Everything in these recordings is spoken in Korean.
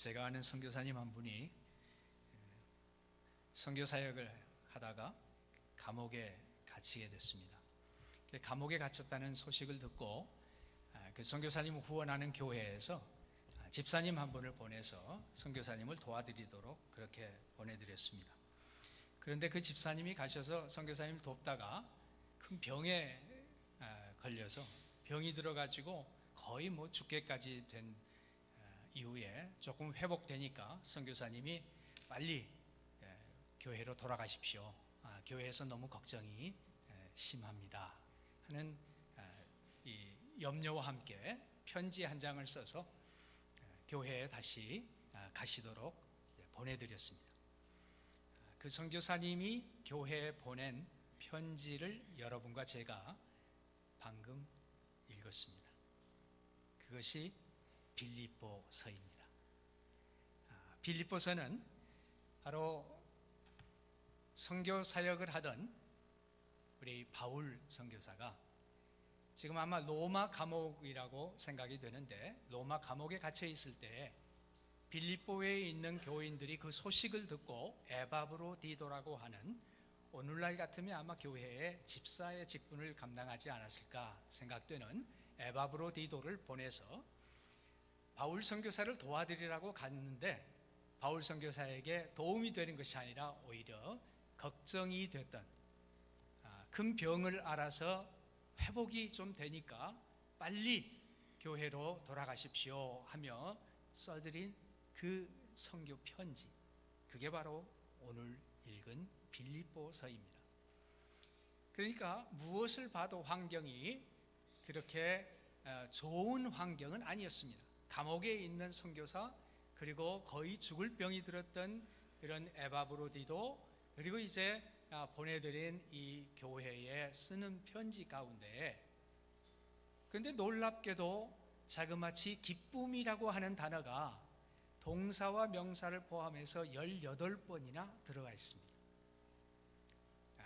제가 아는 선교사님 한 분이 선교 사역을 하다가 감옥에 갇히게 됐습니다. 감옥에 갇혔다는 소식을 듣고 그 선교사님을 후원하는 교회에서 집사님 한 분을 보내서 선교사님을 도와드리도록 그렇게 보내드렸습니다. 그런데 그 집사님이 가셔서 선교사님을 돕다가 큰 병에 걸려서 병이 들어가지고 거의 죽게까지 된 이후에 조금 회복되니까 선교사님이 빨리 교회로 돌아가십시오. 교회에서 너무 걱정이 심합니다 하는 이 염려와 함께 편지 한 장을 써서 교회에 다시 가시도록 보내드렸습니다. 그 선교사님이 교회에 보낸 편지를 여러분과 제가 방금 읽었습니다. 그것이 빌립보서입니다. 빌립보서는 바로 선교 사역을 하던 우리 바울 선교사가 지금 아마 로마 감옥이라고 생각이 되는데, 로마 감옥에 갇혀 있을 때 빌립보에 있는 교인들이 그 소식을 듣고 에바브로디도라고 하는, 오늘날 같으면 아마 교회의 집사의 직분을 감당하지 않았을까 생각되는 에바브로디도를 보내서 바울 선교사를 도와드리라고 갔는데, 바울 선교사에게 도움이 되는 것이 아니라 오히려 걱정이 됐던, 큰 병을 앓아서 회복이 좀 되니까 빨리 교회로 돌아가십시오 하며 써드린 그 선교 편지, 그게 바로 오늘 읽은 빌립보서입니다. 그러니까 무엇을 봐도 환경이 그렇게 좋은 환경은 아니었습니다. 감옥에 있는 선교사, 그리고 거의 죽을 병이 들었던 그런 에바브로디도, 그리고 이제 보내드린 이 교회에 쓰는 편지 가운데, 그런데 놀랍게도 자그마치 기쁨이라고 하는 단어가 동사와 명사를 포함해서 18번이나 들어가 있습니다.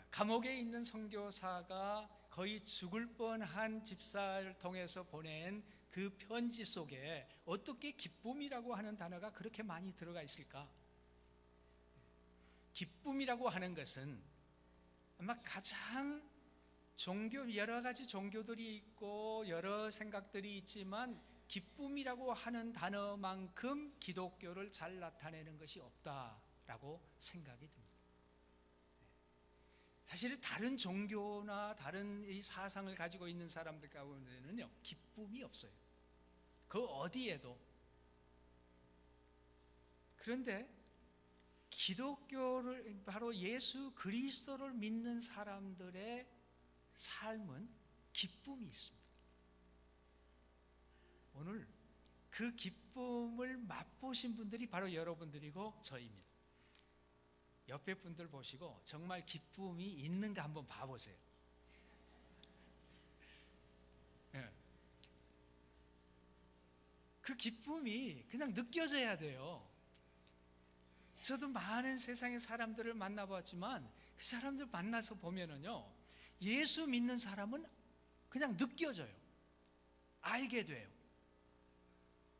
감옥에 있는 선교사가 거의 죽을 뻔한 집사를 통해서 보낸 그 편지 속에 어떻게 기쁨이라고 하는 단어가 그렇게 많이 들어가 있을까? 기쁨이라고 하는 것은 아마 가장 여러 가지 종교들이 있고 여러 생각들이 있지만, 기쁨이라고 하는 단어만큼 기독교를 잘 나타내는 것이 없다라고 생각이 듭니다. 사실 다른 종교나 다른 이 사상을 가지고 있는 사람들 가운데는요, 기쁨이 없어요. 그 어디에도. 그런데 기독교를, 바로 예수 그리스도를 믿는 사람들의 삶은 기쁨이 있습니다. 오늘 그 기쁨을 맛보신 분들이 바로 여러분들이고 저입니다. 옆에 분들 보시고 정말 기쁨이 있는가 한번 봐보세요. 그 기쁨이 그냥 느껴져야 돼요. 저도 많은 세상의 사람들을 만나봤지만 그 사람들 만나서 보면은요, 예수 믿는 사람은 그냥 느껴져요. 알게 돼요.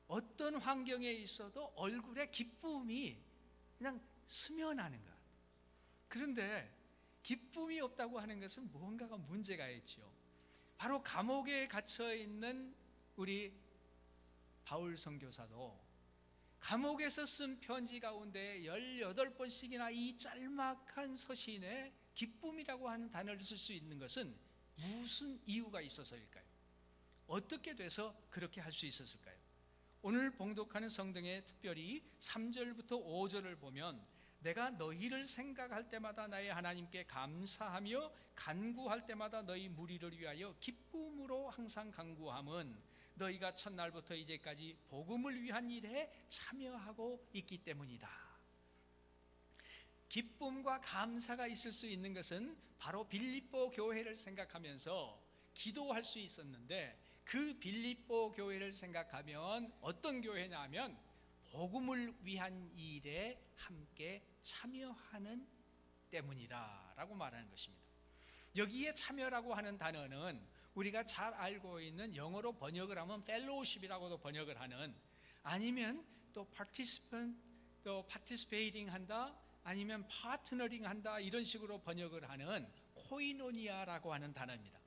어떤 환경에 있어도 얼굴에 기쁨이 그냥 스며나는 거야. 그런데 기쁨이 없다고 하는 것은 무언가가 문제가 있죠. 바로 감옥에 갇혀 있는 우리 바울 선교사도 감옥에서 쓴 편지 가운데 18번씩이나 이 짤막한 서신에 기쁨이라고 하는 단어를 쓸 수 있는 것은 무슨 이유가 있어서일까요? 어떻게 돼서 그렇게 할 수 있었을까요? 오늘 봉독하는 성경에 특별히 3절부터 5절을 보면, 내가 너희를 생각할 때마다 나의 하나님께 감사하며 간구할 때마다 너희 무리를 위하여 기쁨으로 항상 간구함은 너희가 첫날부터 이제까지 복음을 위한 일에 참여하고 있기 때문이다. 기쁨과 감사가 있을 수 있는 것은 바로 빌립보 교회를 생각하면서 기도할 수 있었는데, 그 빌립보 교회를 생각하면 어떤 교회냐 하면 복음을 위한 일에 함께 참여하는 때문이다 라고 말하는 것입니다. 여기에 참여라고 하는 단어는 우리가 잘 알고 있는, 영어로 번역을 하면 펠로우십이라고도 번역을 하는, 아니면 또 participant, 또 participating 한다, 아니면 파트너링 한다, 이런 식으로 번역을 하는 코이노니아라고 하는 단어입니다.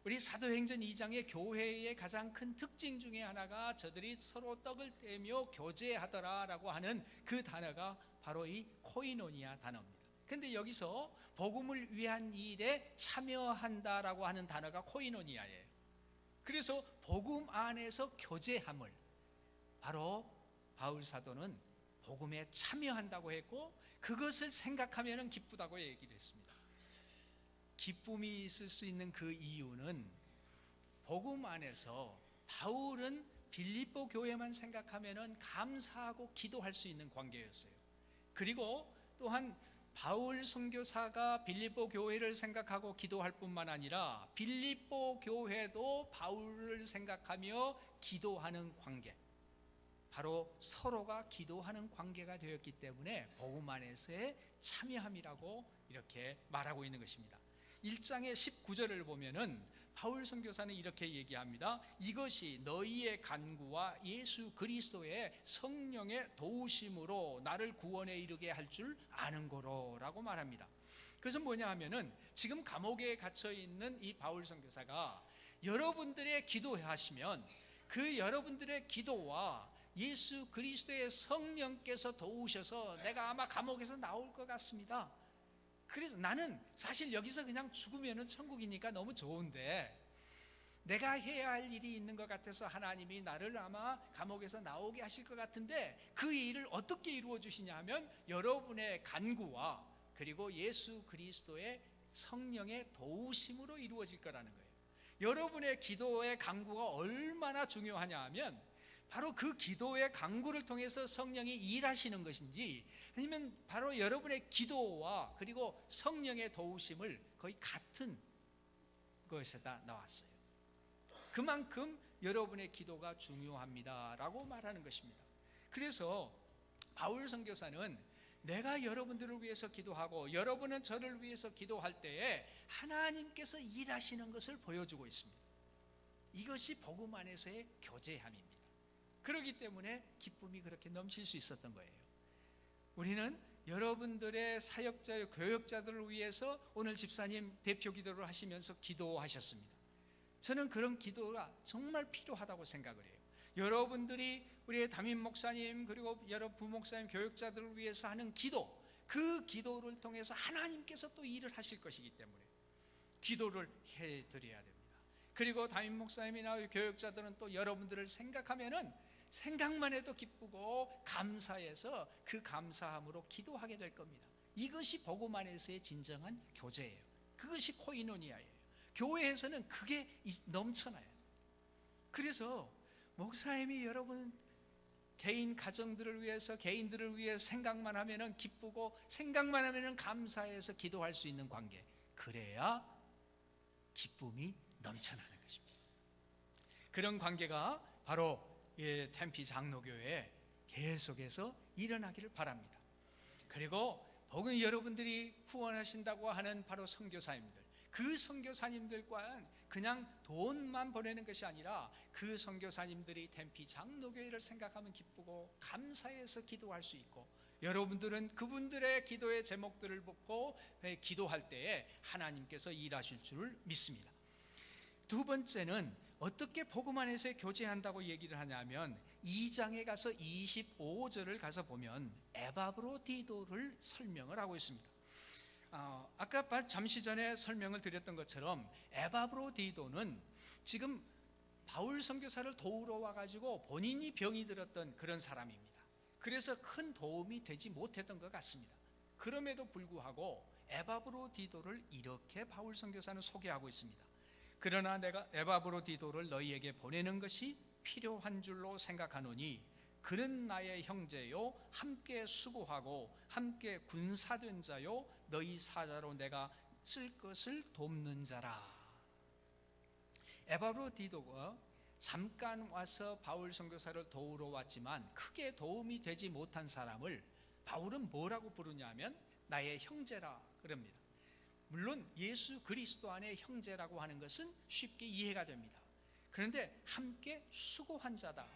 우리 사도행전 2장의 교회의 가장 큰 특징 중에 하나가 저들이 서로 떡을 떼며 교제하더라라고 하는 그 단어가 바로 이 코이노니아 단어입니다. 근데 여기서 복음을 위한 일에 참여한다라고 하는 단어가 코이노니아예요. 그래서 복음 안에서 교제함을 바로 바울 사도는 복음에 참여한다고 했고, 그것을 생각하면 기쁘다고 얘기를 했습니다. 기쁨이 있을 수 있는 그 이유는 복음 안에서 바울은 빌립보 교회만 생각하면 감사하고 기도할 수 있는 관계였어요. 그리고 또한 바울 선교사가 빌립보 교회를 생각하고 기도할 뿐만 아니라 빌립보 교회도 바울을 생각하며 기도하는 관계, 바로 서로가 기도하는 관계가 되었기 때문에 복음 안에서의 참여함이라고 이렇게 말하고 있는 것입니다. 1장의 19절을 보면은 바울 선교사는 이렇게 얘기합니다. 이것이 너희의 간구와 예수 그리스도의 성령의 도우심으로 나를 구원에 이르게 할 줄 아는 거로라고 말합니다. 그것은 뭐냐 하면은 지금 감옥에 갇혀 있는 이 바울 선교사가 여러분들의 기도하시면 그 여러분들의 기도와 예수 그리스도의 성령께서 도우셔서 내가 아마 감옥에서 나올 것 같습니다. 그래서 나는 사실 여기서 그냥 죽으면 천국이니까 너무 좋은데, 내가 해야 할 일이 있는 것 같아서 하나님이 나를 아마 감옥에서 나오게 하실 것 같은데, 그 일을 어떻게 이루어 주시냐 하면 여러분의 간구와 그리고 예수 그리스도의 성령의 도우심으로 이루어질 거라는 거예요. 여러분의 기도의 간구가 얼마나 중요하냐 하면 바로 그 기도의 간구를 통해서 성령이 일하시는 것인지, 아니면 바로 여러분의 기도와 그리고 성령의 도우심을 거의 같은 것에다 나왔어요. 그만큼 여러분의 기도가 중요합니다라고 말하는 것입니다. 그래서 바울 선교사는 내가 여러분들을 위해서 기도하고 여러분은 저를 위해서 기도할 때에 하나님께서 일하시는 것을 보여주고 있습니다. 이것이 복음 안에서의 교제함입니다. 그렇기 때문에 기쁨이 그렇게 넘칠 수 있었던 거예요. 우리는 여러분들의 사역자, 교역자들을 위해서 오늘 집사님 대표 기도를 하시면서 기도하셨습니다. 저는 그런 기도가 정말 필요하다고 생각을 해요. 여러분들이 우리의 담임 목사님 그리고 여러 부목사님, 교역자들을 위해서 하는 기도, 그 기도를 통해서 하나님께서 또 일을 하실 것이기 때문에 기도를 해드려야 됩니다. 그리고 담임 목사님이나 교역자들은 또 여러분들을 생각하면은 생각만 해도 기쁘고 감사해서 그 감사함으로 기도하게 될 겁니다. 이것이 복음 안에서의 진정한 교제예요. 그것이 코이노니아예요. 교회에서는 그게 넘쳐나요. 그래서 목사님이 여러분 개인 가정들을 위해서, 개인들을 위해 생각만 하면은 기쁘고 생각만 하면은 감사해서 기도할 수 있는 관계, 그래야 기쁨이 넘쳐나는 것입니다. 그런 관계가 바로 템피 장로교회에 계속해서 일어나기를 바랍니다. 그리고 복음 여러분들이 후원하신다고 하는 바로 선교사님들, 그 선교사님들과는 그냥 돈만 보내는 것이 아니라 그 선교사님들이 템피 장로교회를 생각하면 기쁘고 감사해서 기도할 수 있고, 여러분들은 그분들의 기도의 제목들을 보고 기도할 때에 하나님께서 일하실 줄 믿습니다. 두 번째는 어떻게 복음 안에서 교제한다고 얘기를 하냐면 2장에 가서 25절을 가서 보면 에바브로디도를 설명을 하고 있습니다. 아까 잠시 전에 설명을 드렸던 것처럼 에바브로디도는 지금 바울 선교사를 도우러 와가지고 본인이 병이 들었던 그런 사람입니다. 그래서 큰 도움이 되지 못했던 것 같습니다. 그럼에도 불구하고 에바브로디도를 이렇게 바울 선교사는 소개하고 있습니다. 그러나 내가 에바브로디도를 너희에게 보내는 것이 필요한 줄로 생각하노니 그는 나의 형제요 함께 수고하고 함께 군사된 자요 너희 사자로 내가 쓸 것을 돕는 자라. 에바브로디도가 잠깐 와서 바울 선교사를 도우러 왔지만 크게 도움이 되지 못한 사람을 바울은 뭐라고 부르냐면 나의 형제라 그럽니다. 물론 예수 그리스도 안에 형제라고 하는 것은 쉽게 이해가 됩니다. 그런데 함께 수고한 자다.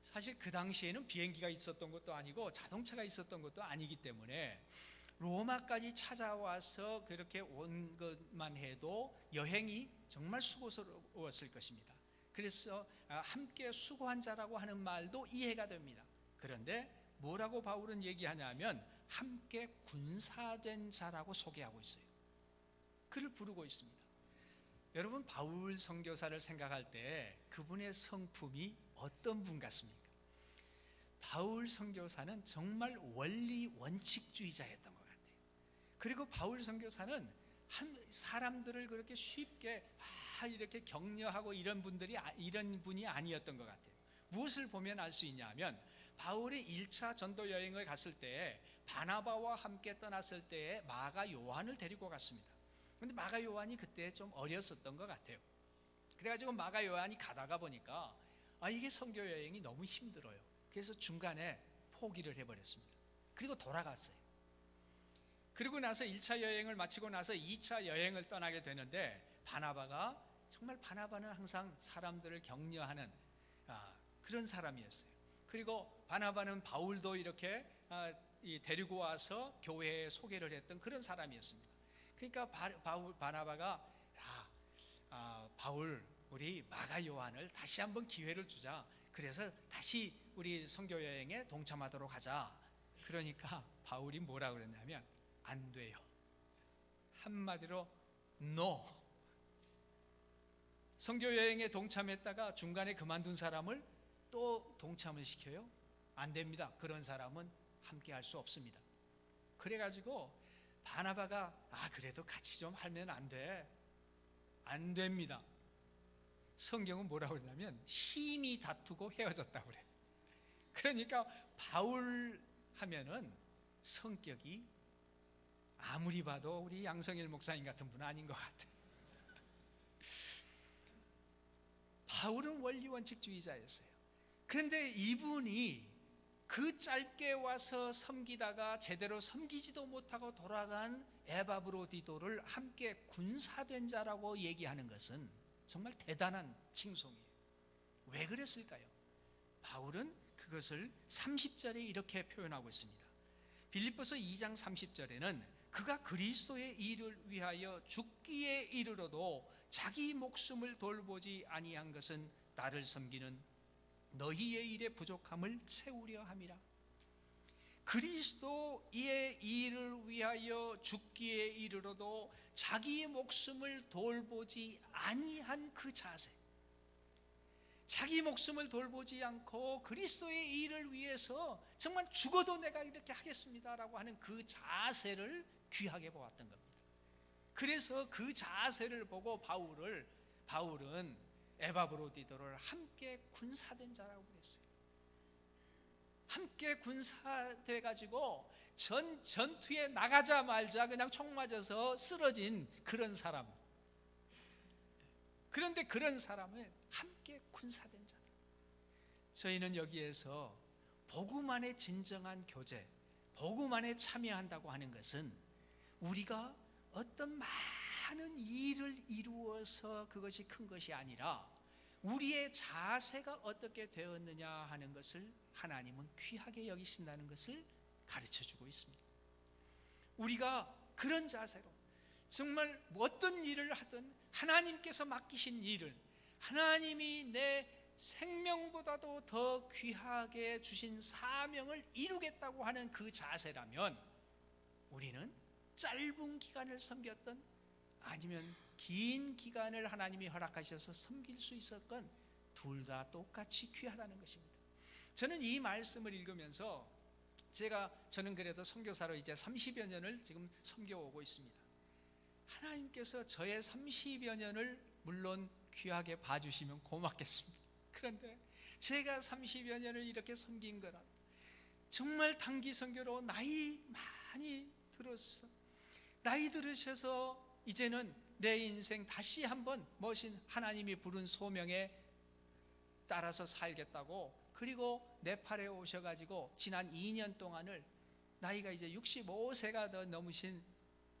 사실 그 당시에는 비행기가 있었던 것도 아니고 자동차가 있었던 것도 아니기 때문에 로마까지 찾아와서 그렇게 온 것만 해도 여행이 정말 수고스러웠을 것입니다. 그래서 함께 수고한 자라고 하는 말도 이해가 됩니다. 그런데 뭐라고 바울은 얘기하냐면 함께 군사된 자라고 소개하고 있어요. 그를 부르고 있습니다. 여러분, 바울 선교사를 생각할 때 그분의 성품이 어떤 분 같습니까? 바울 선교사는 정말 원리 원칙주의자였던 것 같아요. 그리고 바울 선교사는 한 사람들을 그렇게 쉽게 이렇게 격려하고 이런 분이 아니었던 것 같아요. 무엇을 보면 알 수 있냐면 바울이 1차 전도 여행을 갔을 때 바나바와 함께 떠났을 때에 마가 요한을 데리고 갔습니다. 그런데 마가 요한이 그때 좀 어렸었던 것 같아요. 그래가지고 마가 요한이 가다가 보니까 이게 선교 여행이 너무 힘들어요. 그래서 중간에 포기를 해버렸습니다. 그리고 돌아갔어요. 그리고 나서 1차 여행을 마치고 나서 2차 여행을 떠나게 되는데 바나바는 항상 사람들을 격려하는 그런 사람이었어요. 그리고 바나바는 바울도 이렇게 데리고 와서 교회에 소개를 했던 그런 사람이었습니다. 그러니까 바나바가 바울, 우리 마가 요한을 다시 한번 기회를 주자. 그래서 다시 우리 선교 여행에 동참하도록 하자. 그러니까 바울이 뭐라 그랬냐면 안 돼요. 한마디로 NO. 선교 여행에 동참했다가 중간에 그만둔 사람을 또 동참을 시켜요? 안 됩니다. 그런 사람은 함께 할 수 없습니다. 그래가지고 바나바가 그래도 같이 좀 하면 안 돼? 안 됩니다. 성경은 뭐라고 그러냐면 심히 다투고 헤어졌다고 그래요. 그러니까 바울 하면은 성격이 아무리 봐도 우리 양성일 목사님 같은 분은 아닌 것 같아요. 바울은 원리원칙주의자였어요. 그런데 이분이 그 짧게 와서 섬기다가 제대로 섬기지도 못하고 돌아간 에바브로디도를 함께 군사된 자라고 얘기하는 것은 정말 대단한 칭송이에요. 왜 그랬을까요? 바울은 그것을 30절에 이렇게 표현하고 있습니다. 빌립보서 2장 30절에는 그가 그리스도의 일을 위하여 죽기에 이르러도 자기 목숨을 돌보지 아니한 것은 나를 섬기는 너희의 일의 부족함을 채우려 함이라. 그리스도의 일을 위하여 죽기에 이르러도 자기의 목숨을 돌보지 아니한 그 자세, 자기 목숨을 돌보지 않고 그리스도의 일을 위해서 정말 죽어도 내가 이렇게 하겠습니다라고 하는 그 자세를 귀하게 보았던 겁니다. 그래서 그 자세를 보고 바울은 에바브로디도를 함께 군사된 자라고 그랬어요. 함께 군사돼 가지고 전투에 나가자마자 그냥 총 맞아서 쓰러진 그런 사람. 그런데 그런 사람은 함께 군사된 자다. 저희는 여기에서 복음 안에 진정한 교제, 복음 안에 참여한다고 하는 것은 우리가 어떤 많은 일을 이루어서 그것이 큰 것이 아니라 우리의 자세가 어떻게 되었느냐 하는 것을 하나님은 귀하게 여기신다는 것을 가르쳐주고 있습니다. 우리가 그런 자세로 정말 어떤 일을 하든 하나님께서 맡기신 일을 하나님이 내 생명보다도 더 귀하게 주신 사명을 이루겠다고 하는 그 자세라면 우리는 짧은 기간을 섬겼던 아니면 긴 기간을 하나님이 허락하셔서 섬길 수 있었건 둘 다 똑같이 귀하다는 것입니다. 저는 이 말씀을 읽으면서 저는 그래도 선교사로 이제 30여 년을 지금 섬겨오고 있습니다. 하나님께서 저의 30여 년을 물론 귀하게 봐주시면 고맙겠습니다. 그런데 제가 30여 년을 이렇게 섬긴 거라 정말 단기 선교로 나이 많이 들었어. 나이 들으셔서 이제는 내 인생 다시 한번 멋진 하나님이 부른 소명에 따라서 살겠다고 그리고 네팔에 오셔가지고 지난 2년 동안을 나이가 이제 65세가 더 넘으신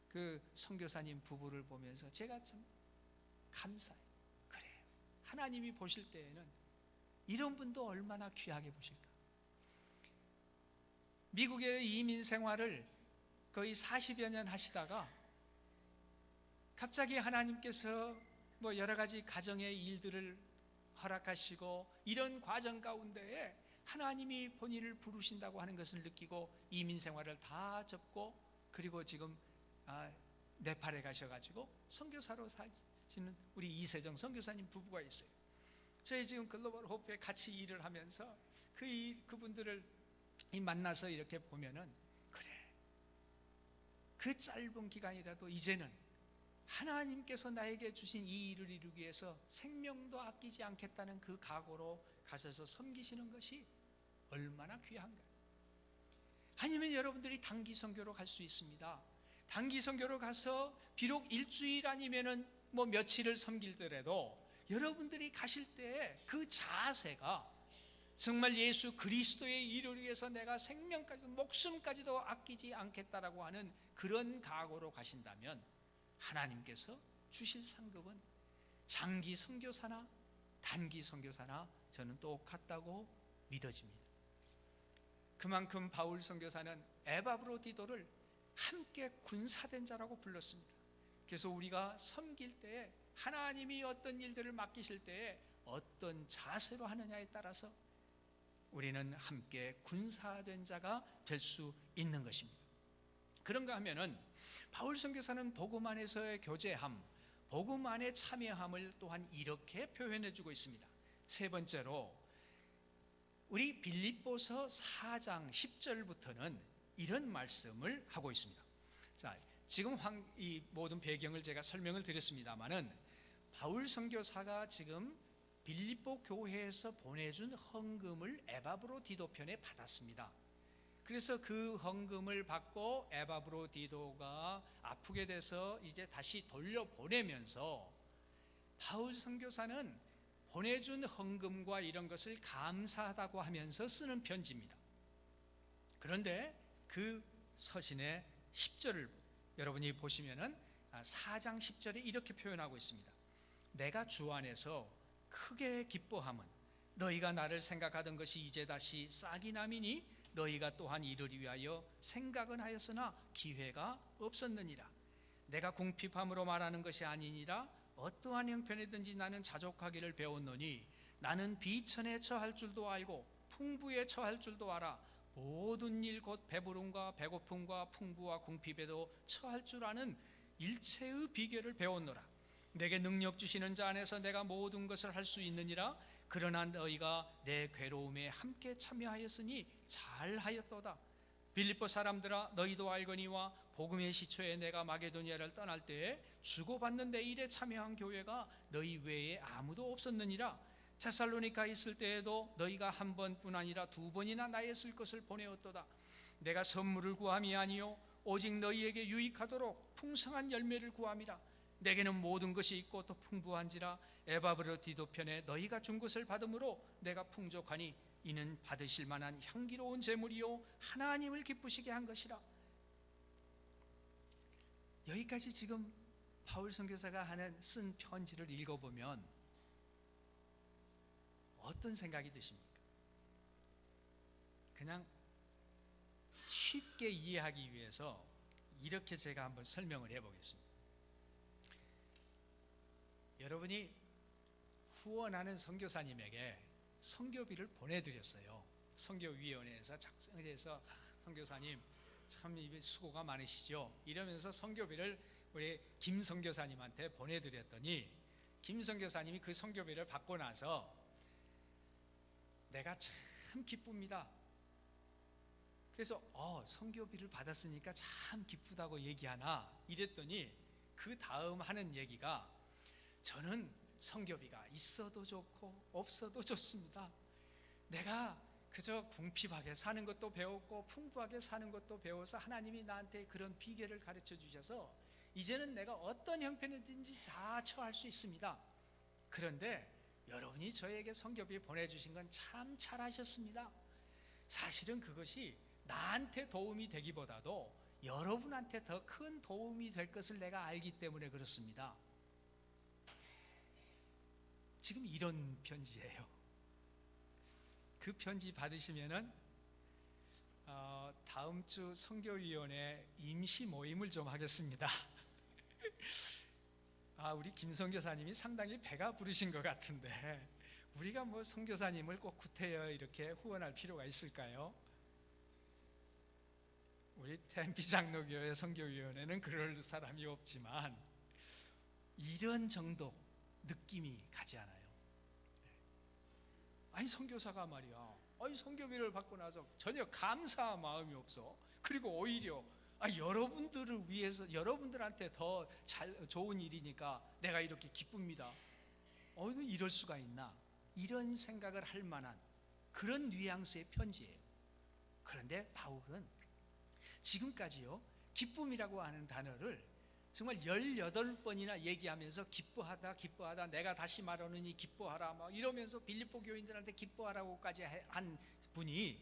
그 선교사님 부부를 보면서 제가 참 감사해요. 그래요. 하나님이 보실 때에는 이런 분도 얼마나 귀하게 보실까. 미국의 이민 생활을 거의 40여 년 하시다가 갑자기 하나님께서 뭐 여러 가지 가정의 일들을 허락하시고 이런 과정 가운데에 하나님이 본인을 부르신다고 하는 것을 느끼고 이민 생활을 다 접고, 그리고 지금 네팔에 가셔가지고 선교사로 사시는 우리 이세정 선교사님 부부가 있어요. 저희 지금 글로벌 호프에 같이 일을 하면서 그분들을 만나서 이렇게 보면은, 그래, 그 짧은 기간이라도 이제는 하나님께서 나에게 주신 이 일을 이루기 위해서 생명도 아끼지 않겠다는 그 각오로 가셔서 섬기시는 것이 얼마나 귀한가. 아니면 여러분들이 단기 선교로 갈 수 있습니다. 단기 선교로 가서 비록 일주일 아니면은 뭐 며칠을 섬기더라도 여러분들이 가실 때 그 자세가 정말 예수 그리스도의 일을 위해서 내가 생명까지 목숨까지도 아끼지 않겠다라고 하는 그런 각오로 가신다면 하나님께서 주실 상급은 장기 선교사나 단기 선교사나 저는 똑같다고 믿어집니다. 그만큼 바울 선교사는 에바브로디도를 함께 군사된 자라고 불렀습니다. 그래서 우리가 섬길 때에 하나님이 어떤 일들을 맡기실 때에 어떤 자세로 하느냐에 따라서 우리는 함께 군사된 자가 될 수 있는 것입니다. 그런가 하면은 바울 선교사는 복음 안에서의 교제함, 복음 안에 참여함을 또한 이렇게 표현해 주고 있습니다. 세 번째로 우리 빌립보서 4장 10절부터는 이런 말씀을 하고 있습니다. 자, 지금 이 모든 배경을 제가 설명을 드렸습니다마는 바울 선교사가 지금 빌립보 교회에서 보내준 헌금을 에바브로디도 편에 받았습니다. 그래서 그 헌금을 받고 에바브로디도가 아프게 돼서 이제 다시 돌려보내면서 바울 선교사는 보내준 헌금과 이런 것을 감사하다고 하면서 쓰는 편지입니다. 그런데 그 서신의 10절을 여러분이 보시면은 4장 10절에 이렇게 표현하고 있습니다. 내가 주 안에서 크게 기뻐함은 너희가 나를 생각하던 것이 이제 다시 싹이 남이니 너희가 또한 이르리 위하여 생각은 하였으나 기회가 없었느니라. 내가 궁핍함으로 말하는 것이 아니니라. 어떠한 형편이든지 나는 자족하기를 배웠노니 나는 비천에 처할 줄도 알고 풍부에 처할 줄도 알아. 모든 일 곧 배부름과 배고픔과 풍부와 궁핍에도 처할 줄 아는 일체의 비결을 배웠노라. 내게 능력 주시는 자 안에서 내가 모든 것을 할 수 있느니라. 그러나 너희가 내 괴로움에 함께 참여하였으니 잘하였도다. 빌립보 사람들아, 너희도 알거니와 복음의 시초에 내가 마게도니아를 떠날 때에 주고받는 내 일에 참여한 교회가 너희 외에 아무도 없었느니라. 데살로니가 있을 때에도 너희가 한 번뿐 아니라 두 번이나 나의 쓸 것을 보내었도다. 내가 선물을 구함이 아니요 오직 너희에게 유익하도록 풍성한 열매를 구함이라. 내게는 모든 것이 있고 또 풍부한지라. 에바브로디도 편에 너희가 준 것을 받음으로 내가 풍족하니 이는 받으실 만한 향기로운 제물이요 하나님을 기쁘시게 한 것이라. 여기까지 지금 바울 선교사가 쓴 편지를 읽어보면 어떤 생각이 드십니까? 그냥 쉽게 이해하기 위해서 이렇게 제가 한번 설명을 해보겠습니다. 여러분이 후원하는 선교사님에게 선교비를 보내드렸어요. 선교위원회에서 작성을 해서 선교사님 참 수고가 많으시죠, 이러면서 선교비를 우리 김 선교사님한테 보내드렸더니 김 선교사님이 그 선교비를 받고 나서 내가 참 기쁩니다. 그래서 선교비를 받았으니까 참 기쁘다고 얘기하나 이랬더니 그 다음 하는 얘기가, 저는 선교비가 있어도 좋고 없어도 좋습니다. 내가 그저 궁핍하게 사는 것도 배웠고 풍부하게 사는 것도 배워서 하나님이 나한테 그런 비결을 가르쳐 주셔서 이제는 내가 어떤 형편이든지 다 처할 수 있습니다. 그런데 여러분이 저에게 선교비 보내주신 건 참 잘하셨습니다. 사실은 그것이 나한테 도움이 되기보다도 여러분한테 더 큰 도움이 될 것을 내가 알기 때문에 그렇습니다. 지금 이런 편지예요. 그 편지 받으시면은 다음 주 선교위원회 임시 모임을 좀 하겠습니다. 우리 김 선교사님이 상당히 배가 부르신 것 같은데 우리가 뭐 선교사님을 꼭 구태여 이렇게 후원할 필요가 있을까요? 우리 템피 장로교회 선교위원회는 그럴 사람이 없지만 이런 정도 느낌이 가지 않아요? 아니 선교사가 말이야, 선교비를 받고 나서 전혀 감사한 마음이 없어. 그리고 오히려 여러분들을 위해서 여러분들한테 더 좋은 일이니까 내가 이렇게 기쁩니다. 이럴 수가 있나? 이런 생각을 할 만한 그런 뉘앙스의 편지예요. 그런데 바울은 지금까지요, 기쁨이라고 하는 단어를 정말 18번이나 얘기하면서 기뻐하다 내가 다시 말하느니 기뻐하라 막 이러면서 빌립보 교인들한테 기뻐하라고까지 한 분이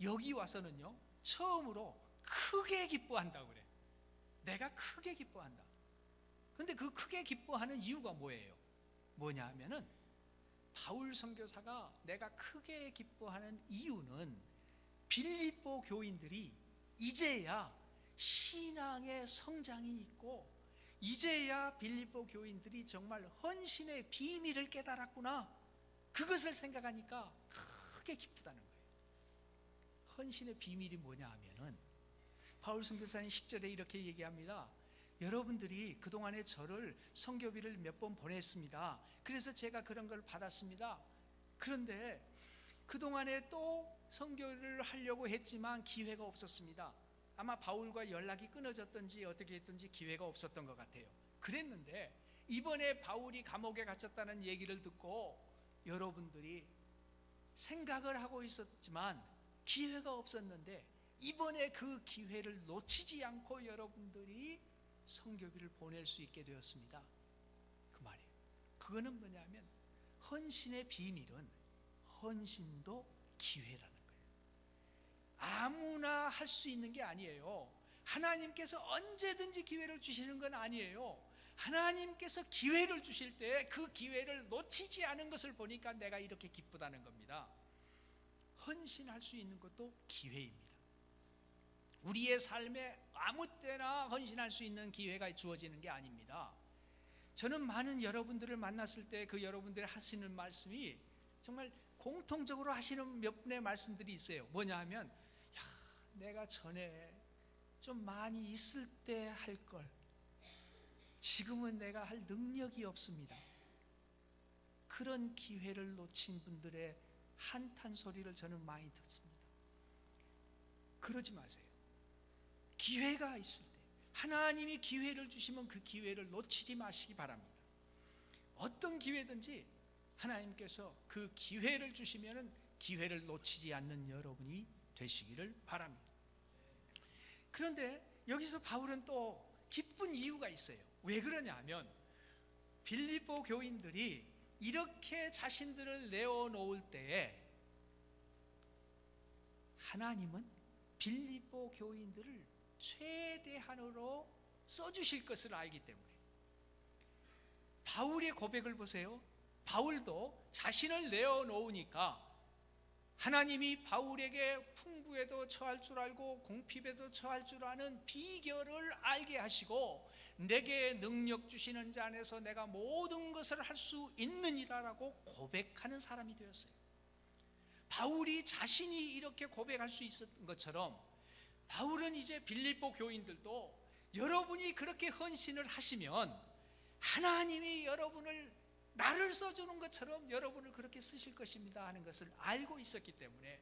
여기 와서는요 처음으로 크게 기뻐한다고 그래. 내가 크게 기뻐한다. 근데 그 크게 기뻐하는 이유가 뭐냐 하면은 바울 선교사가 내가 크게 기뻐하는 이유는 빌립보 교인들이 이제야 신앙의 성장이 있고 이제야 빌립보 교인들이 정말 헌신의 비밀을 깨달았구나, 그것을 생각하니까 크게 기쁘다는 거예요. 헌신의 비밀이 뭐냐 하면은 바울 선교사님 10절에 이렇게 얘기합니다. 여러분들이 그동안에 저를 선교비를 몇 번 보냈습니다. 그래서 제가 그런 걸 받았습니다. 그런데 그동안에 또 선교를 하려고 했지만 기회가 없었습니다. 아마 바울과 연락이 끊어졌든지 어떻게 했든지 기회가 없었던 것 같아요. 그랬는데 이번에 바울이 감옥에 갇혔다는 얘기를 듣고 여러분들이 생각을 하고 있었지만 기회가 없었는데 이번에 그 기회를 놓치지 않고 여러분들이 선교비를 보낼 수 있게 되었습니다. 그 말이에요. 그거는 뭐냐면 헌신의 비밀은 헌신도 기회라는 거예요. 아무나 할 수 있는 게 아니에요. 하나님께서 언제든지 기회를 주시는 건 아니에요. 하나님께서 기회를 주실 때 그 기회를 놓치지 않은 것을 보니까 내가 이렇게 기쁘다는 겁니다. 헌신할 수 있는 것도 기회입니다. 우리의 삶에 아무 때나 헌신할 수 있는 기회가 주어지는 게 아닙니다. 저는 많은 여러분들을 만났을 때 그 여러분들이 하시는 말씀이 정말 공통적으로 하시는 몇 분의 말씀들이 있어요. 뭐냐 하면 내가 전에 좀 많이 있을 때 할 걸 지금은 내가 할 능력이 없습니다. 그런 기회를 놓친 분들의 한탄 소리를 저는 많이 듣습니다. 그러지 마세요. 기회가 있을 때 하나님이 기회를 주시면 그 기회를 놓치지 마시기 바랍니다. 어떤 기회든지 하나님께서 그 기회를 주시면 기회를 놓치지 않는 여러분이 되시기를 바랍니다. 그런데 여기서 바울은 또 기쁜 이유가 있어요. 왜 그러냐면 빌립보 교인들이 이렇게 자신들을 내어놓을 때에 하나님은 빌립보 교인들을 최대한으로 써주실 것을 알기 때문에 바울의 고백을 보세요. 바울도 자신을 내어놓으니까 하나님이 바울에게 풍부에도 처할 줄 알고 공핍에도 처할 줄 아는 비결을 알게 하시고 내게 능력 주시는 자 안에서 내가 모든 것을 할 수 있느니라라고 고백하는 사람이 되었어요. 바울이 자신이 이렇게 고백할 수 있었던 것처럼 바울은 이제 빌립보 교인들도 여러분이 그렇게 헌신을 하시면 하나님이 여러분을 나를 써주는 것처럼 여러분을 그렇게 쓰실 것입니다 하는 것을 알고 있었기 때문에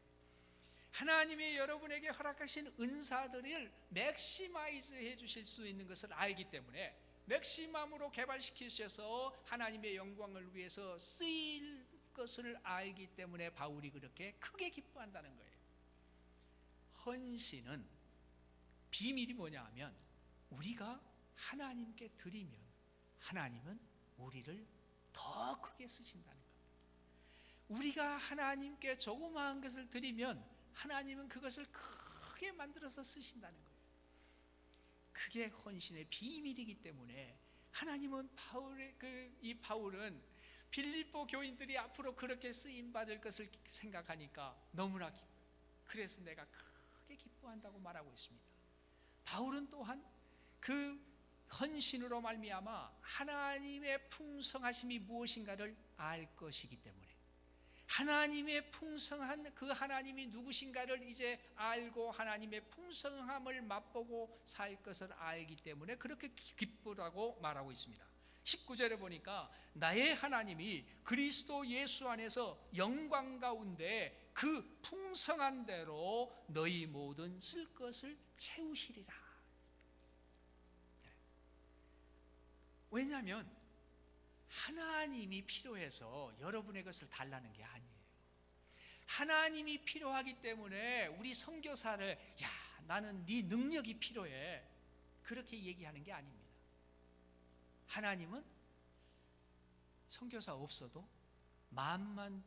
하나님이 여러분에게 허락하신 은사들을 맥시마이즈 해주실 수 있는 것을 알기 때문에 맥시멈으로 개발시키셔서 하나님의 영광을 위해서 쓰일 것을 알기 때문에 바울이 그렇게 크게 기뻐한다는 거예요. 헌신은 비밀이 뭐냐 하면 우리가 하나님께 드리면 하나님은 우리를 더 크게 쓰신다는 겁니다. 우리가 하나님께 조그마한 것을 드리면 하나님은 그것을 크게 만들어서 쓰신다는 거예요. 그게 헌신의 비밀이기 때문에 하나님은 바울은 빌립보 교인들이 앞으로 그렇게 쓰임 받을 것을 생각하니까 너무나 기뻐요. 그래서 내가 크게 기뻐한다고 말하고 있습니다. 바울은 또한 그 헌신으로 말미암아 하나님의 풍성하심이 무엇인가를 알 것이기 때문에, 하나님의 풍성한 그 하나님이 누구신가를 이제 알고 하나님의 풍성함을 맛보고 살 것을 알기 때문에 그렇게 기쁘다고 말하고 있습니다. 19절에 보니까 나의 하나님이 그리스도 예수 안에서 영광 가운데 그 풍성한 대로 너희 모든 쓸 것을 채우시리라. 왜냐하면 하나님이 필요해서 여러분의 것을 달라는 게 아니에요. 하나님이 필요하기 때문에 우리 선교사를 야, 나는 네 능력이 필요해, 그렇게 얘기하는 게 아닙니다. 하나님은 선교사 없어도 마음만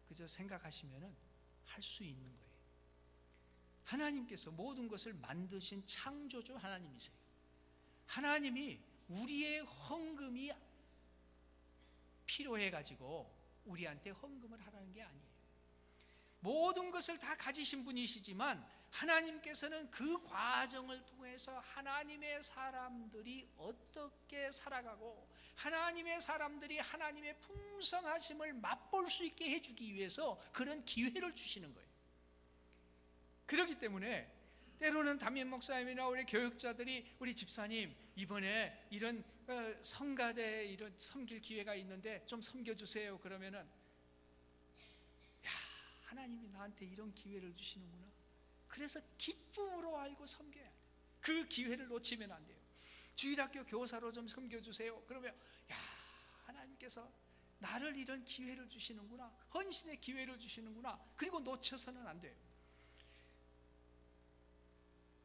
그저 생각하시면 할 수 있는 거예요. 하나님께서 모든 것을 만드신 창조주 하나님이세요. 하나님이 우리의 헌금이 필요해가지고 우리한테 헌금을 하라는 게 아니에요. 모든 것을 다 가지신 분이시지만 하나님께서는 그 과정을 통해서 하나님의 사람들이 어떻게 살아가고 하나님의 사람들이 하나님의 풍성하심을 맛볼 수 있게 해주기 위해서 그런 기회를 주시는 거예요. 그렇기 때문에 때로는 담임 목사님이나 우리 교육자들이 우리 집사님 이번에 이런 성가대 이런 섬길 기회가 있는데 좀 섬겨주세요. 그러면은 야, 하나님이 나한테 이런 기회를 주시는구나. 그래서 기쁨으로 알고 섬겨야 돼요. 그 기회를 놓치면 안 돼요. 주일학교 교사로 좀 섬겨주세요. 그러면 야, 하나님께서 나를 이런 기회를 주시는구나. 헌신의 기회를 주시는구나. 그리고 놓쳐서는 안 돼요.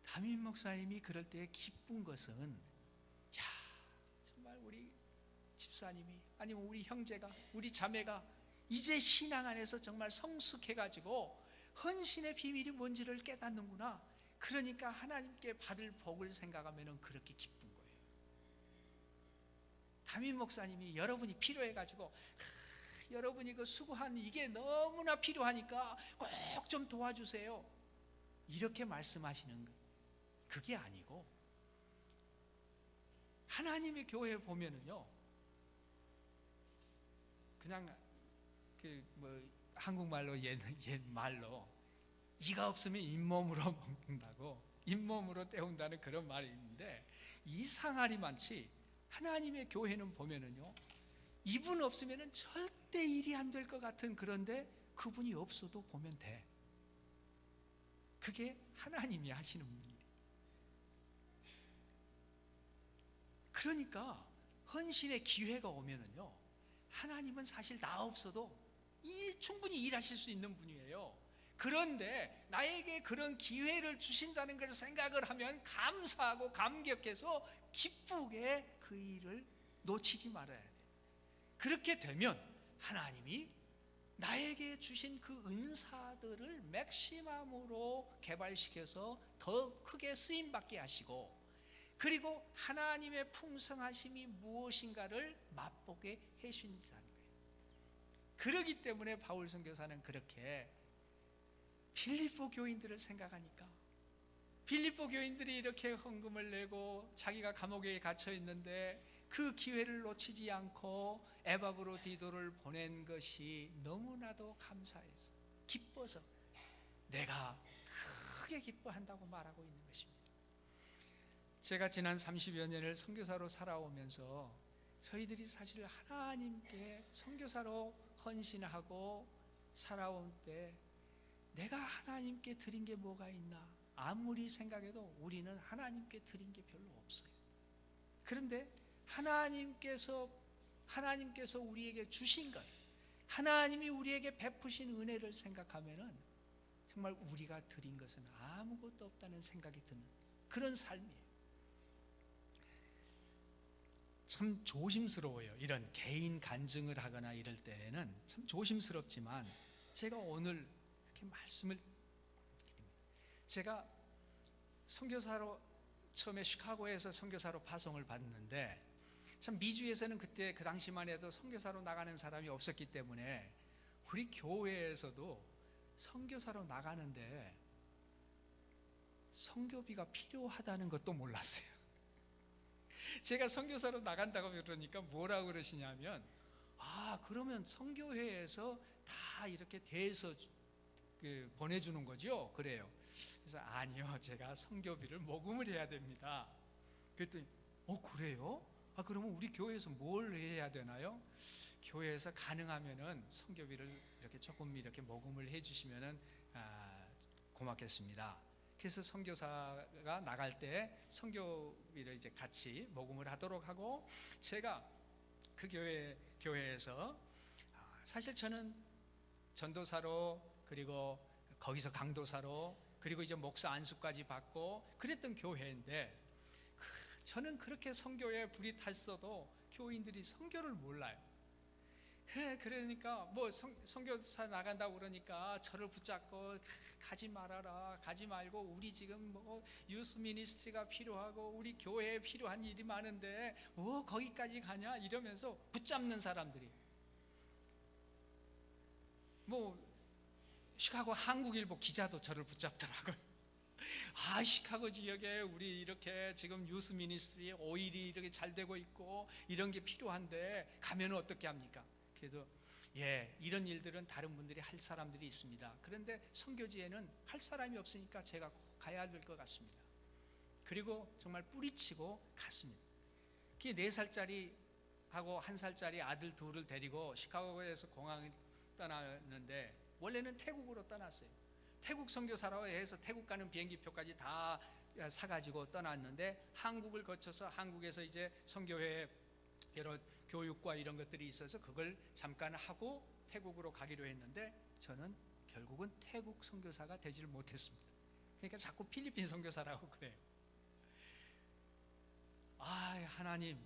담임 목사님이 그럴 때 기쁜 것은 야, 정말 우리 집사님이 아니면 우리 형제가 우리 자매가 이제 신앙 안에서 정말 성숙해가지고 헌신의 비밀이 뭔지를 깨닫는구나. 그러니까 하나님께 받을 복을 생각하면 그렇게 기쁜 거예요. 담임 목사님이 여러분이 필요해가지고 여러분이 그 수고한 이게 너무나 필요하니까 꼭 좀 도와주세요, 이렇게 말씀하시는 것, 그게 아니고 하나님의 교회에 보면은요, 그냥 한국말로 옛 말로 이가 없으면 잇몸으로 먹는다고, 잇몸으로 때운다는 그런 말이 있는데 이 상할이 많지. 하나님의 교회는 보면은요, 이분 없으면 절대 일이 안 될 것 같은, 그런데 그분이 없어도 보면 돼. 그게 하나님이 하시는 일이에요. 그러니까 헌신의 기회가 오면은요, 하나님은 사실 나 없어도 충분히 일하실 수 있는 분이에요. 그런데 나에게 그런 기회를 주신다는 걸 생각을 하면 감사하고 감격해서 기쁘게 그 일을 놓치지 말아야 돼요. 그렇게 되면 하나님이 나에게 주신 그 은사들을 맥시멈으로 개발시켜서 더 크게 쓰임받게 하시고, 그리고 하나님의 풍성하심이 무엇인가를 맛보게 해주신다는 거예요. 그렇기 때문에 바울 선교사는 그렇게 빌립보 교인들을 생각하니까, 빌립보 교인들이 이렇게 헌금을 내고 자기가 감옥에 갇혀 있는데 그 기회를 놓치지 않고 에바브로디도를 보낸 것이 너무나도 감사해서 기뻐서 내가 크게 기뻐한다고 말하고 있는 것입니다. 제가 지난 30여 년을 선교사로 살아오면서 저희들이 사실 하나님께 선교사로 헌신하고 살아온 때 내가 하나님께 드린 게 뭐가 있나, 아무리 생각해도 우리는 하나님께 드린 게 별로 없어요. 그런데 하나님께서 우리에게 주신 것, 하나님이 우리에게 베푸신 은혜를 생각하면은 정말 우리가 드린 것은 아무것도 없다는 생각이 드는 그런 삶이에요. 참 조심스러워요. 이런 개인 간증을 하거나 이럴 때는 참 조심스럽지만, 제가 오늘 이렇게 말씀을 드립니다. 제가 선교사로 처음에 시카고에서 선교사로 파송을 받는데 참 미주에서는 그때 그 당시만 해도 선교사로 나가는 사람이 없었기 때문에 우리 교회에서도 선교사로 나가는데 선교비가 필요하다는 것도 몰랐어요. 제가 선교사로 나간다고 그러니까 뭐라고 그러시냐면, 그러면 선교회에서 다 이렇게 대해서 보내주는 거죠? 그래요. 그래서 아니요, 제가 선교비를 모금을 해야 됩니다. 그랬더니 그래요? 그러면 우리 교회에서 뭘 해야 되나요? 교회에서 가능하면은 선교비를 이렇게 조금 이렇게 모금을 해주시면은 고맙겠습니다. 그래서 선교사가 나갈 때 선교비를 이제 같이 모금을 하도록 하고, 제가 그 교회에서 사실 저는 전도사로, 그리고 거기서 강도사로, 그리고 이제 목사 안수까지 받고 그랬던 교회인데, 저는 그렇게 선교에 불이 탔어도 교인들이 선교를 몰라요. 그러니까 뭐 선교사 나간다고 그러니까 저를 붙잡고 가지 말아라, 가지 말고 우리 지금 뭐 유스 미니스트리가 필요하고 우리 교회에 필요한 일이 많은데 뭐 거기까지 가냐 이러면서 붙잡는 사람들이, 뭐 시카고 한국일보 기자도 저를 붙잡더라고요. 시카고 지역에 우리 이렇게 지금 유스 미니스트리 오일이 이렇게 잘 되고 있고 이런 게 필요한데 가면 어떻게 합니까? 그래도 이런 일들은 다른 분들이 할 사람들이 있습니다. 그런데 선교지에는 할 사람이 없으니까 제가 꼭 가야 될 것 같습니다. 그리고 정말 뿌리치고 갔습니다. 4살짜리 하고 1살짜리 아들 둘을 데리고 시카고에서 공항에 떠났는데, 원래는 태국으로 떠났어요. 태국 선교사라고 해서 태국 가는 비행기표까지 다 사가지고 떠났는데, 한국을 거쳐서 한국에서 이제 선교회 여러 교육과 이런 것들이 있어서 그걸 잠깐 하고 태국으로 가기로 했는데, 저는 결국은 태국 선교사가 되지를 못했습니다. 그러니까 자꾸 필리핀 선교사라고 그래요. 하나님,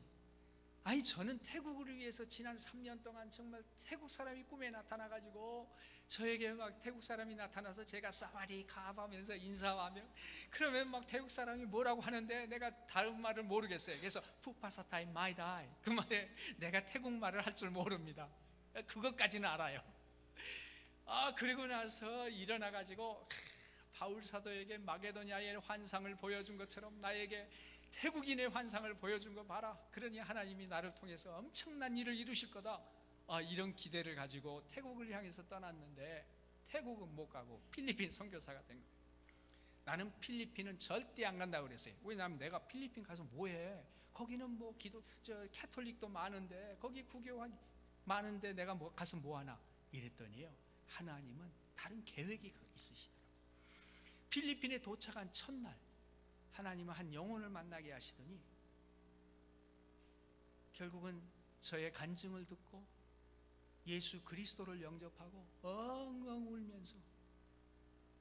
저는 태국을 위해서 지난 3년 동안 정말 태국 사람이 꿈에 나타나가지고 저에게 막 태국 사람이 나타나서 제가 사와리 가하면서 인사하며, 그러면 막 태국 사람이 뭐라고 하는데 내가 다른 말을 모르겠어요. 그래서 푸파사타이 마이다이, 그 말에 내가 태국 말을 할 줄 모릅니다. 그것까지는 알아요. 그리고 나서 일어나가지고 바울 사도에게 마게도냐의 환상을 보여준 것처럼 나에게 태국인의 환상을 보여준 거 봐라, 그러니 하나님이 나를 통해서 엄청난 일을 이루실 거다, 이런 기대를 가지고 태국을 향해서 떠났는데 태국은 못 가고 필리핀 선교사가 된 거예요. 나는 필리핀은 절대 안 간다고 그랬어요. 왜냐하면 내가 필리핀 가서 뭐해, 거기는 뭐 캐톨릭도 많은데 거기 구교한 많은데 내가 가서 뭐하나 이랬더니요, 하나님은 다른 계획이 있으시더라고요. 필리핀에 도착한 첫날 하나님은 한 영혼을 만나게 하시더니 결국은 저의 간증을 듣고 예수 그리스도를 영접하고 엉엉 울면서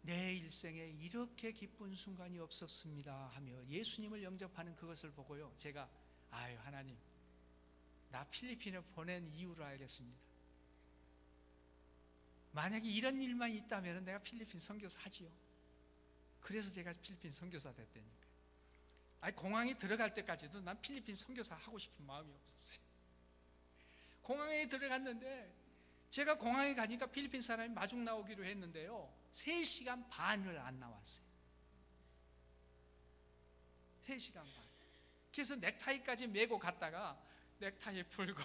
내 일생에 이렇게 기쁜 순간이 없었습니다 하며 예수님을 영접하는 그것을 보고요, 제가 하나님, 나 필리핀에 보낸 이유를 알겠습니다. 만약에 이런 일만 있다면 내가 필리핀 선교사 하지요. 그래서 제가 필리핀 선교사 됐다니까요. 공항에 들어갈 때까지도 난 필리핀 선교사 하고 싶은 마음이 없었어요. 공항에 들어갔는데, 제가 공항에 가니까 필리핀 사람이 마중 나오기로 했는데요, 3시간 반을 안 나왔어요. 3시간 반. 그래서 넥타이까지 메고 갔다가 넥타이 풀고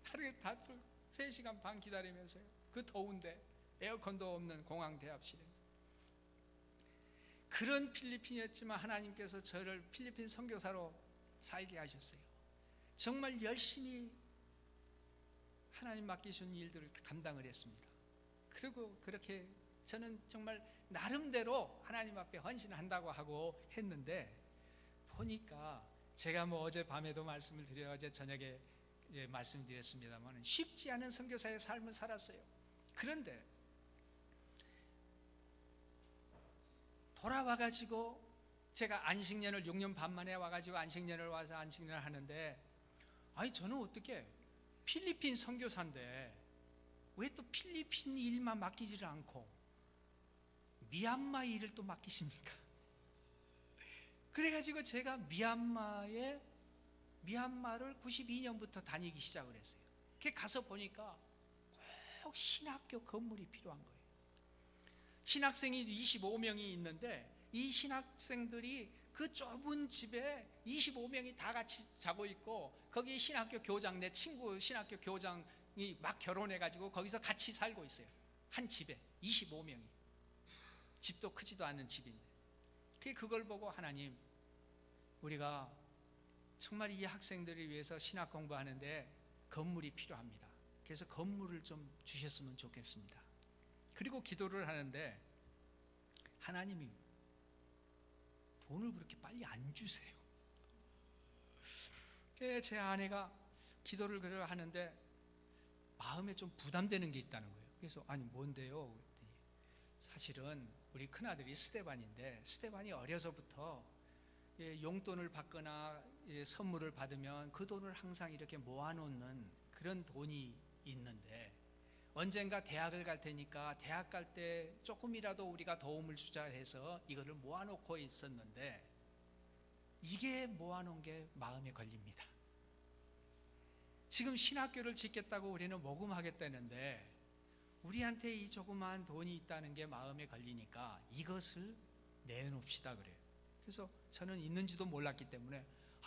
다르게 다 풀고 3시간 반 기다리면서요, 그 더운데 에어컨도 없는 공항 대합실에서. 그런 필리핀이었지만 하나님께서 저를 필리핀 선교사로 살게 하셨어요. 정말 열심히 하나님 맡기신 일들을 감당을 했습니다. 그리고 그렇게 저는 정말 나름대로 하나님 앞에 헌신한다고 하고 했는데, 보니까 제가 뭐 어제 밤에도 말씀을 드려 어제 저녁에 말씀드렸습니다만 쉽지 않은 선교사의 삶을 살았어요. 그런데 돌아와가지고 제가 안식년을 6년 반 만에 와가지고 안식년을 와서 안식년을 하는데, 저는 어떻게 필리핀 선교사인데 왜 또 필리핀 일만 맡기지를 않고 미얀마 일을 또 맡기십니까? 그래가지고 제가 미얀마에 미얀마를 92년부터 다니기 시작을 했어요. 그 가서 보니까 꼭 신학교 건물이 필요한 거예요. 신학생이 25명이 있는데 이 신학생들이 그 좁은 집에 25명이 다 같이 자고 있고, 거기 신학교 교장, 내 친구 신학교 교장이 막 결혼해가지고 거기서 같이 살고 있어요. 한 집에 25명이. 집도 크지도 않은 집인데, 그걸 보고 하나님, 우리가 정말 이 학생들을 위해서 신학 공부하는데 건물이 필요합니다. 그래서 건물을 좀 주셨으면 좋겠습니다. 그리고 기도를 하는데 하나님이 돈을 그렇게 빨리 안 주세요. 제 아내가 기도를 하는데 마음에 좀 부담되는 게 있다는 거예요. 그래서 아니 뭔데요? 그랬더니 사실은 우리 큰아들이 스데반인데, 스데반이 어려서부터 용돈을 받거나 선물을 받으면 그 돈을 항상 이렇게 모아놓는 그런 돈이 있는데, 언젠가 대학을 갈 테니까 대학 갈 때 조금이라도 우리가 도움을 주자 해서 이거를 모아놓고 있었는데, 이게 모아놓은 게 마음에 걸립니다. 지금 신학교를 짓겠다고 우리는 모금하겠다는데 우리한테 이 조그마한 돈이 있다는 게 마음에 걸리니까 이것을 내놓읍시다 그래요. 그래서 저는 있는지도 몰랐기 때문에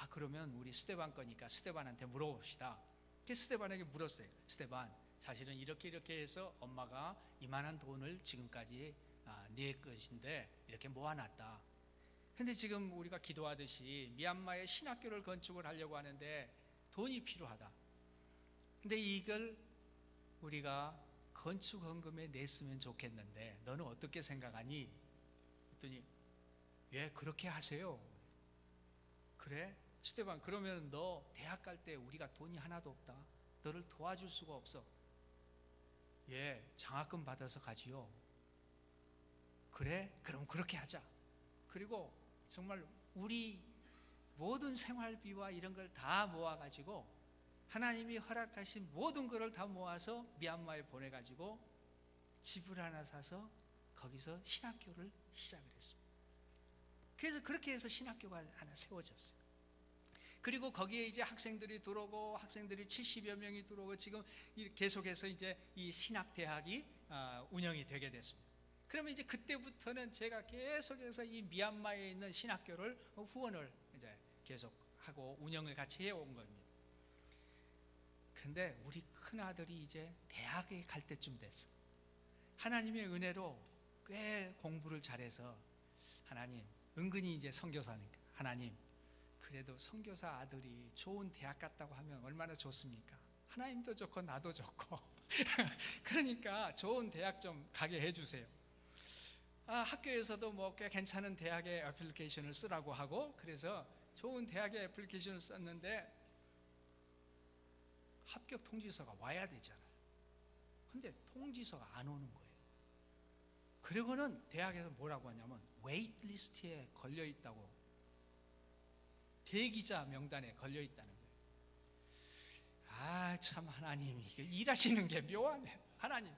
그러면 우리 스데반 거니까 스데반한테 물어봅시다. 그래서 스데반에게 물었어요. 스데반, 사실은 이렇게 해서 엄마가 이만한 돈을 지금까지 낼 것인데 이렇게 모아놨다. 근데 지금 우리가 기도하듯이 미얀마에 신학교를 건축을 하려고 하는데 돈이 필요하다. 근데 이걸 우리가 건축 헌금에 냈으면 좋겠는데 너는 어떻게 생각하니? 그랬더니 왜 그렇게 하세요? 그래? 스데반, 그러면 너 대학 갈 때 우리가 돈이 하나도 없다. 너를 도와줄 수가 없어. 예, 장학금 받아서 가지요. 그래? 그럼 그렇게 하자. 그리고 정말 우리 모든 생활비와 이런 걸 다 모아가지고 하나님이 허락하신 모든 것을 다 모아서 미얀마에 보내가지고 집을 하나 사서 거기서 신학교를 시작을 했습니다. 그래서 그렇게 해서 신학교가 하나 세워졌어요. 그리고 거기에 이제 학생들이 들어오고, 학생들이 70여 명이 들어오고, 지금 계속해서 이제 이 신학대학이 운영이 되게 됐습니다. 그러면 이제 그때부터는 제가 계속해서 이 미얀마에 있는 신학교를 후원을 이제 계속 하고 운영을 같이 해온 겁니다. 근데 우리 큰 아들이 이제 대학에 갈 때쯤 됐어. 하나님의 은혜로 꽤 공부를 잘해서, 하나님, 은근히 이제 선교사니까, 하나님, 그래도 선교사 아들이 좋은 대학 갔다고 하면 얼마나 좋습니까? 하나님도 좋고 나도 좋고 그러니까 좋은 대학 좀 가게 해주세요. 학교에서도 뭐 꽤 괜찮은 대학의 애플리케이션을 쓰라고 하고, 그래서 좋은 대학의 애플리케이션을 썼는데 합격 통지서가 와야 되잖아요. 근데 통지서가 안 오는 거예요. 그리고는 대학에서 뭐라고 하냐면 웨이트리스트에 걸려 있다고, 대기자 명단에 걸려 있다는 거예요. 참 하나님, 이게 일하시는 게 묘하네. 하나님,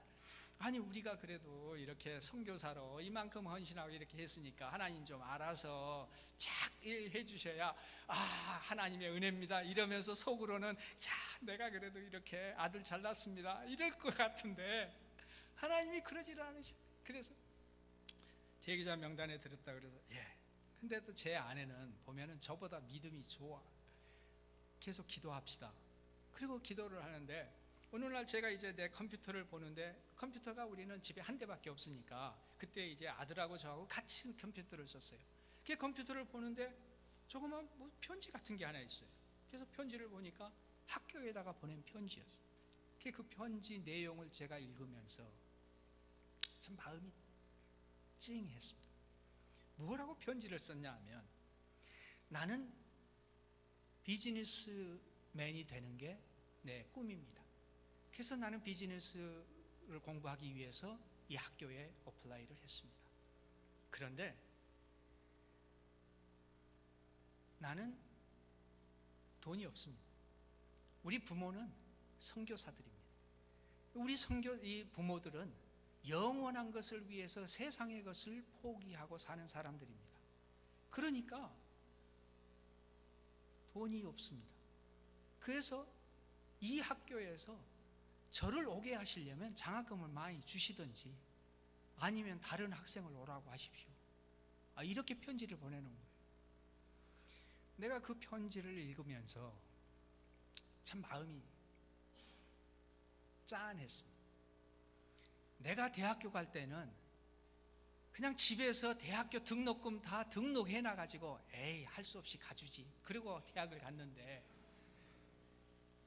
아니 우리가 그래도 이렇게 선교사로 이만큼 헌신하고 이렇게 했으니까 하나님 좀 알아서 착 해주셔야 하나님의 은혜입니다 이러면서 속으로는 내가 그래도 이렇게 아들 잘났습니다 이럴 것 같은데 하나님이 그러질 않으셔. 그래서 대기자 명단에 들었다 그래서 근데 또 제 아내는 보면은 저보다 믿음이 좋아. 계속 기도합시다. 그리고 기도를 하는데 어느 날 제가 이제 내 컴퓨터를 보는데, 컴퓨터가 우리는 집에 한 대밖에 없으니까 그때 이제 아들하고 저하고 같이 컴퓨터를 썼어요. 그 컴퓨터를 보는데 조그만 뭐 편지 같은 게 하나 있어요. 그래서 편지를 보니까 학교에다가 보낸 편지였어요. 그 편지 내용을 제가 읽으면서 참 마음이 찡했습니다. 뭐라고 편지를 썼냐 하면, 나는 비즈니스맨이 되는 게 내 꿈입니다. 그래서 나는 비즈니스를 공부하기 위해서 이 학교에 어플라이를 했습니다. 그런데 나는 돈이 없습니다. 우리 부모는 선교사들입니다. 이 부모들은 영원한 것을 위해서 세상의 것을 포기하고 사는 사람들입니다. 그러니까 돈이 없습니다. 그래서 이 학교에서 저를 오게 하시려면 장학금을 많이 주시든지 아니면 다른 학생을 오라고 하십시오. 이렇게 편지를 보내는 거예요. 내가 그 편지를 읽으면서 참 마음이 짠했습니다. 내가 대학교 갈 때는 그냥 집에서 대학교 등록금 다 등록해 놔가지고 에이 할 수 없이 가주지, 그리고 대학을 갔는데,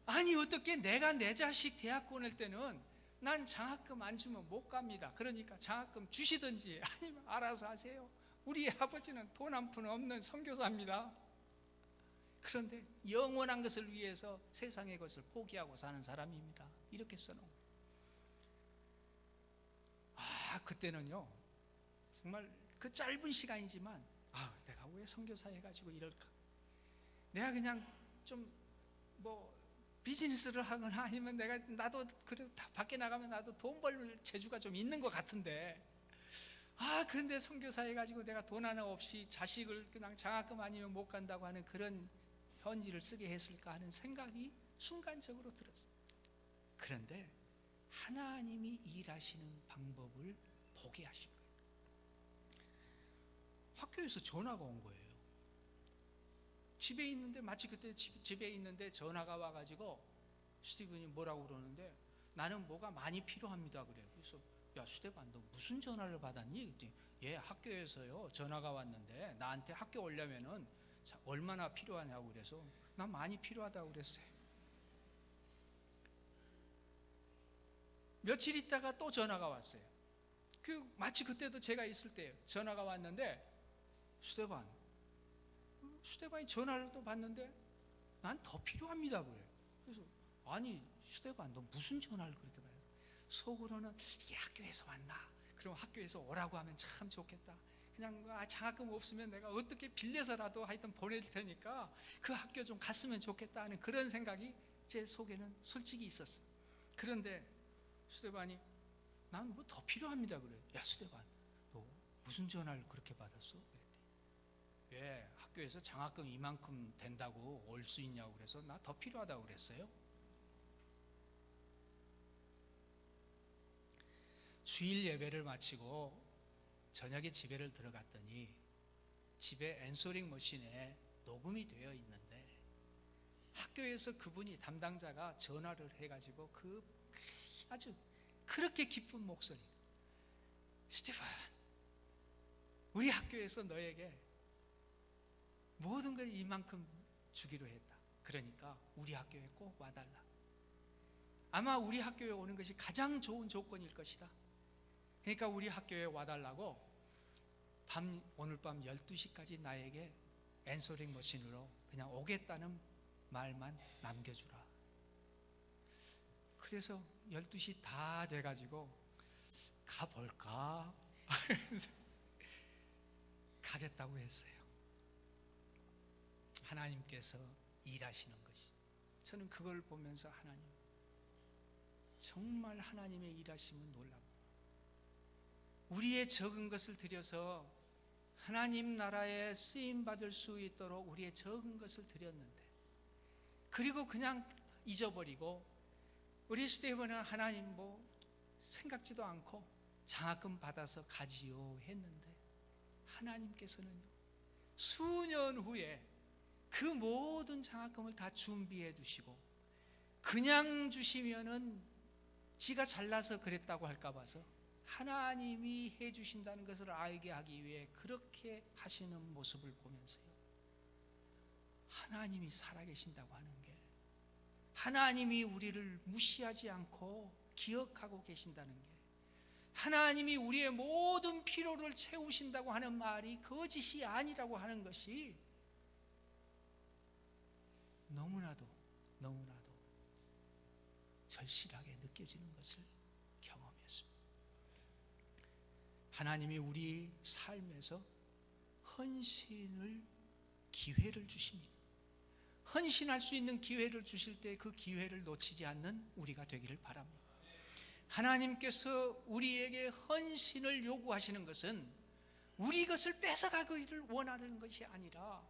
아니 어떻게 내가 내 자식 대학 보낼 때는 난 장학금 안 주면 못 갑니다. 그러니까 장학금 주시든지 아니면 알아서 하세요. 우리 아버지는 돈 한 푼 없는 선교사입니다. 그런데 영원한 것을 위해서 세상의 것을 포기하고 사는 사람입니다. 이렇게 써놓은 거예요. 그때는요 정말 그 짧은 시간이지만 내가 왜 선교사 해가지고 이럴까, 내가 그냥 좀 비즈니스를 하거나 아니면 나도 그래도 밖에 나가면 나도 돈 벌 재주가 좀 있는 것 같은데, 그런데 선교사 해가지고 내가 돈 하나 없이 자식을 그냥 장학금 아니면 못 간다고 하는 그런 편지를 쓰게 했을까 하는 생각이 순간적으로 들었어요. 그런데 하나님이 일하시는 방법을 보게 하신 거예요. 학교에서 전화가 온 거예요. 집에 있는데, 마치 그때 집에 있는데 전화가 와가지고 스티븐이 뭐라고 그러는데, 나는 뭐가 많이 필요합니다 그래요. 그래서 야 스테반, 너 무슨 전화를 받았니? 그랬더니 학교에서요 전화가 왔는데 나한테 학교 오려면은 얼마나 필요하냐고 그래서 난 많이 필요하다고 그랬어요. 며칠 있다가 또 전화가 왔어요. 마치 그때도 제가 있을 때예요. 전화가 왔는데 스테반이 전화를 또 받는데 난 더 필요합니다 그래요. 그래서 아니 스테반, 너 무슨 전화를 그렇게 받았어? 속으로는 이게 학교에서 왔나? 그럼 학교에서 오라고 하면 참 좋겠다. 그냥 장학금 없으면 내가 어떻게 빌려서라도 하여튼 보낼 테니까 그 학교 좀 갔으면 좋겠다 하는 그런 생각이 제 속에는 솔직히 있었어요. 그런데 스테반이 난 뭐 더 필요합니다 그래. 야 스테반, 너 무슨 전화를 그렇게 받았어? 그랬더니 학교에서 장학금 이만큼 된다고 올 수 있냐고 그래서 나 더 필요하다고 그랬어요. 주일 예배를 마치고 저녁에 집에를 들어갔더니 집에 앤서링 머신에 녹음이 되어 있는데, 학교에서 그분이 담당자가 전화를 해가지고 아주 그렇게 기쁜 목소리, 스티븐, 우리 학교에서 너에게 모든 걸 이만큼 주기로 했다. 그러니까 우리 학교에 꼭 와달라. 아마 우리 학교에 오는 것이 가장 좋은 조건일 것이다. 그러니까 우리 학교에 와달라고 오늘 밤 12시까지 나에게 앤서링 머신으로 그냥 오겠다는 말만 남겨주라. 그래서 12시 다 돼가지고 가볼까? 가겠다고 했어요. 하나님께서 일하시는 것이, 저는 그걸 보면서 정말 하나님의 일하심은 놀랍다. 우리의 적은 것을 들여서 하나님 나라에 쓰임받을 수 있도록 우리의 적은 것을 드렸는데, 그리고 그냥 잊어버리고 우리 스테븐은 하나님 생각지도 않고 장학금 받아서 가지요 했는데, 하나님께서는 수년 후에 그 모든 장학금을 다 준비해 두시고 그냥 주시면은 지가 잘나서 그랬다고 할까 봐서 하나님이 해주신다는 것을 알게 하기 위해 그렇게 하시는 모습을 보면서요, 하나님이 살아계신다고 하는 게, 하나님이 우리를 무시하지 않고 기억하고 계신다는 게, 하나님이 우리의 모든 필요를 채우신다고 하는 말이 거짓이 아니라고 하는 것이 너무나도 절실하게 느껴지는 것을 경험했습니다. 하나님이 우리 삶에서 헌신을 기회를 주십니다. 헌신할 수 있는 기회를 주실 때 그 기회를 놓치지 않는 우리가 되기를 바랍니다. 하나님께서 우리에게 헌신을 요구하시는 것은 우리 것을 뺏어가기를 원하는 것이 아니라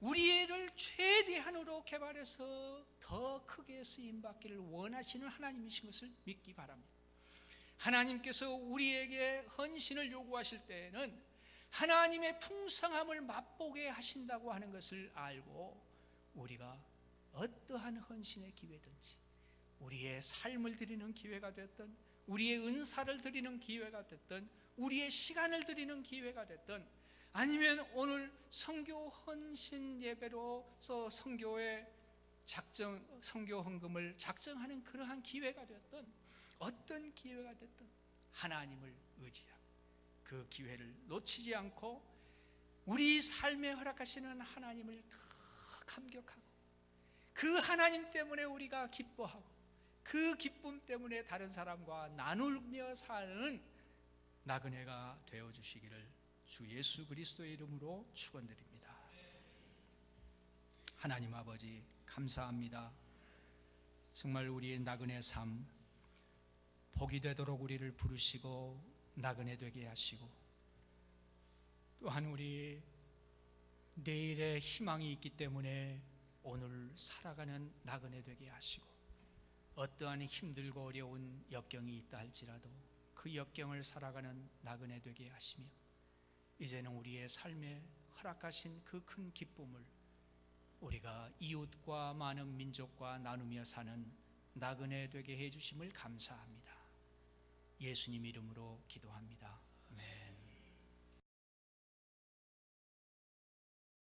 우리를 최대한으로 개발해서 더 크게 쓰임받기를 원하시는 하나님이신 것을 믿기 바랍니다. 하나님께서 우리에게 헌신을 요구하실 때에는 하나님의 풍성함을 맛보게 하신다고 하는 것을 알고, 우리가 어떠한 헌신의 기회든지, 우리의 삶을 드리는 기회가 됐든, 우리의 은사를 드리는 기회가 됐든, 우리의 시간을 드리는 기회가 됐든, 아니면 오늘 선교 헌신 예배로서 선교의 선교 헌금을 작정하는 그러한 기회가 됐든, 어떤 기회가 됐든 하나님을 의지하고 그 기회를 놓치지 않고 우리 삶에 허락하시는 하나님을 더 감격하고, 그 하나님 때문에 우리가 기뻐하고, 그 기쁨 때문에 다른 사람과 나누며 사는 나그네가 되어주시기를 주 예수 그리스도의 이름으로 축원드립니다. 하나님 아버지, 감사합니다. 정말 우리의 나그네 삶 복이 되도록 우리를 부르시고 나그네 되게 하시고, 또한 우리 내일의 희망이 있기 때문에 오늘 살아가는 나그네 되게 하시고, 어떠한 힘들고 어려운 역경이 있다 할지라도 그 역경을 살아가는 나그네 되게 하시며, 이제는 우리의 삶에 허락하신 그 큰 기쁨을 우리가 이웃과 많은 민족과 나누며 사는 나그네 되게 해주심을 감사합니다. 예수님 이름으로 기도합니다.